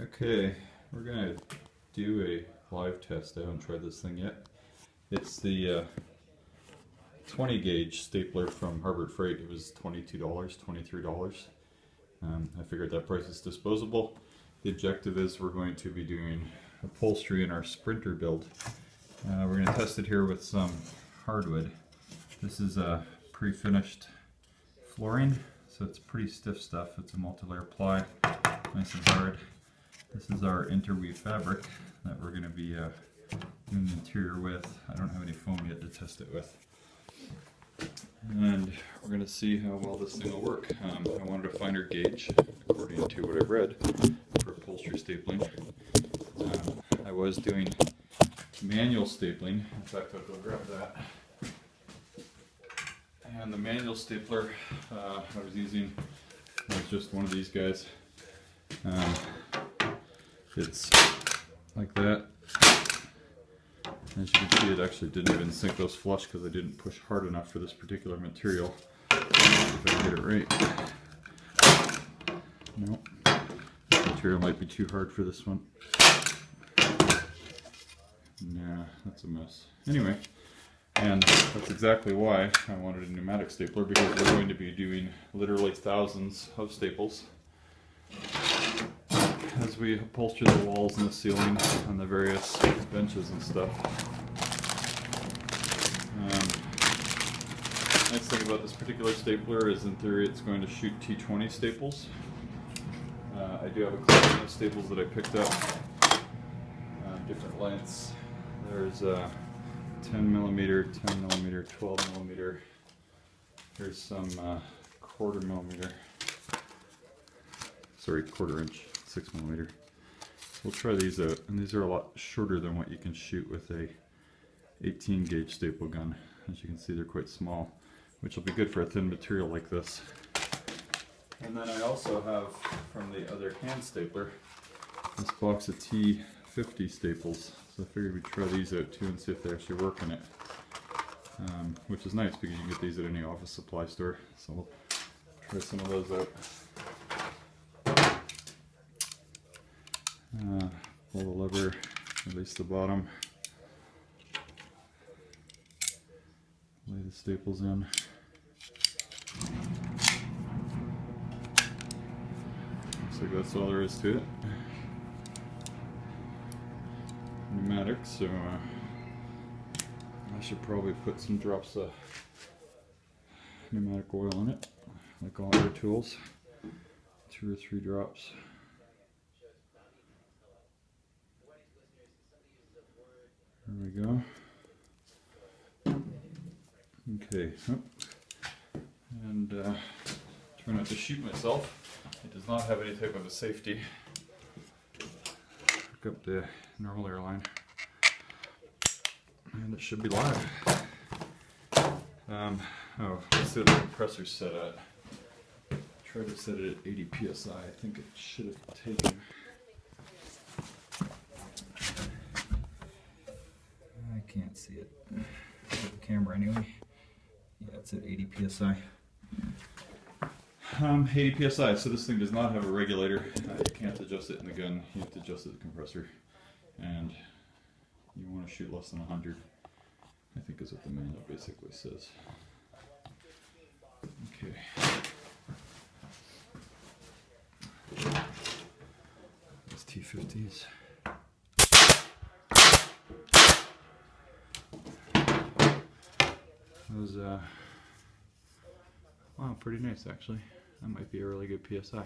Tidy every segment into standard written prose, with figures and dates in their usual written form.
Okay, we're gonna do a live test. I haven't tried this thing yet. It's the 20 gauge stapler from Harbor Freight. It was $22, $23. I figured that price is disposable. The objective is we're going to be doing upholstery in our Sprinter build. We're going to test it here with some hardwood. This is a pre-finished flooring, so it's pretty stiff stuff. It's a multi-layer ply, nice and hard. This is our interweave fabric that we're going to be doing the interior with. I don't have any foam yet to test it with. And we're going to see how well this thing will work. I wanted a finer gauge, according to what I've read, for upholstery stapling. I was doing manual stapling. In fact, I'll go grab that. And the manual stapler I was using was just one of these guys. It's like that. As you can see, it actually didn't even sink those flush because I didn't push hard enough for this particular material. If I can get it right. Nope. This material might be too hard for this one. Nah, that's a mess. Anyway, and that's exactly why I wanted a pneumatic stapler, because we're going to be doing literally thousands of staples as we upholster the walls and the ceiling on the various benches and stuff. Nice thing about this particular stapler is, in theory, it's going to shoot T20 staples. I do have a collection of staples that I picked up, different lengths. There's 10mm, 10mm, 12mm. There's some quarter inch, 6mm. We'll try these out, and these are a lot shorter than what you can shoot with a 18 gauge staple gun. As you can see, they're quite small, which will be good for a thin material like this. And then I also have, from the other hand stapler, this box of T50 staples. So I figured we'd try these out too and see if they actually work in it. Which is nice because you can get these at any office supply store. So we'll try some of those out. Pull the lever, release the bottom, lay the staples in. Looks like that's all there is to it. Pneumatic, so I should probably put some drops of pneumatic oil in it, like all other tools. 2 or 3 drops. There we go. Okay, and try not to shoot myself. It does not have any type of a safety. Hook up the normal airline, and it should be live. Let's see what the compressor's set at. Try to set it at 80 psi. I think it should have taken. I can't see it with the camera anyway. Yeah, it's at 80 psi. 80 psi, so this thing does not have a regulator. You can't adjust it in the gun, you have to adjust it in the compressor. And you want to shoot less than 100, I think is what the manual basically says. Okay. These T50s. Those, wow, pretty nice actually. That might be a really good PSI.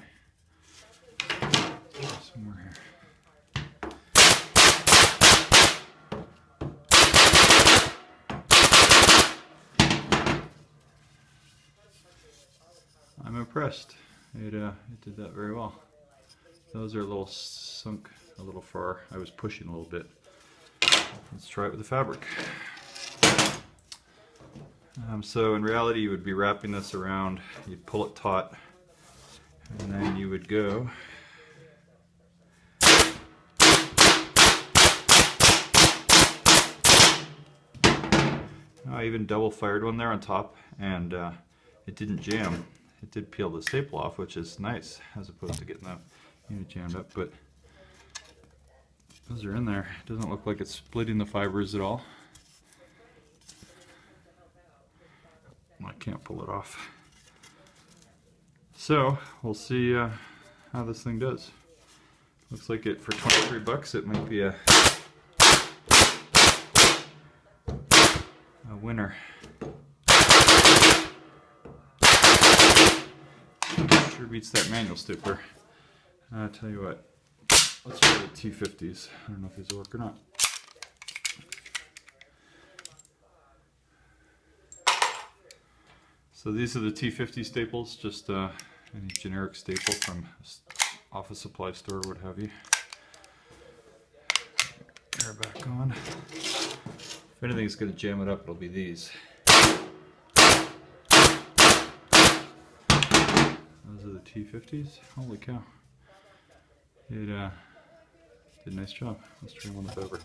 Some more here. I'm impressed. It did that very well. Those are a little sunk a little far. I was pushing a little bit. Let's try it with the fabric. So in reality, you would be wrapping this around, you'd pull it taut, and then you would go I even double fired one there on top, and it didn't jam. It did peel the staple off, which is nice, as opposed to getting that unit jammed up. But Those are in there. It doesn't look like it's splitting the fibers at all. I can't pull it off. So we'll see how this thing does. Looks like it for 23 bucks. It might be a winner. Sure beats that manual stapler. I'll tell you what. Let's try the T50s. I don't know if these will work or not. So these are the T50 staples, just any generic staple from office supply store, what have you. Air back on. If anything's going to jam it up, it'll be these. Those are the T50s. Holy cow. It did a nice job. Let's try them on the fabric.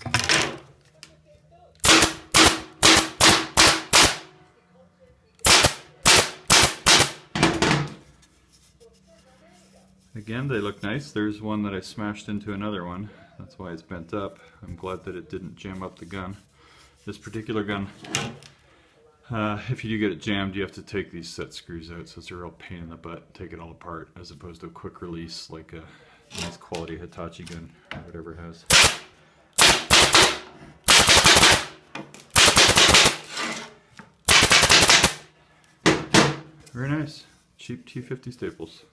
Again, they look nice. There's one that I smashed into another one. That's why it's bent up. I'm glad that it didn't jam up the gun. This particular gun, if you do get it jammed, you have to take these set screws out, so it's a real pain in the butt. Take it all apart, as opposed to a quick release like a nice quality Hitachi gun or whatever it has. Very nice. Cheap T50 staples.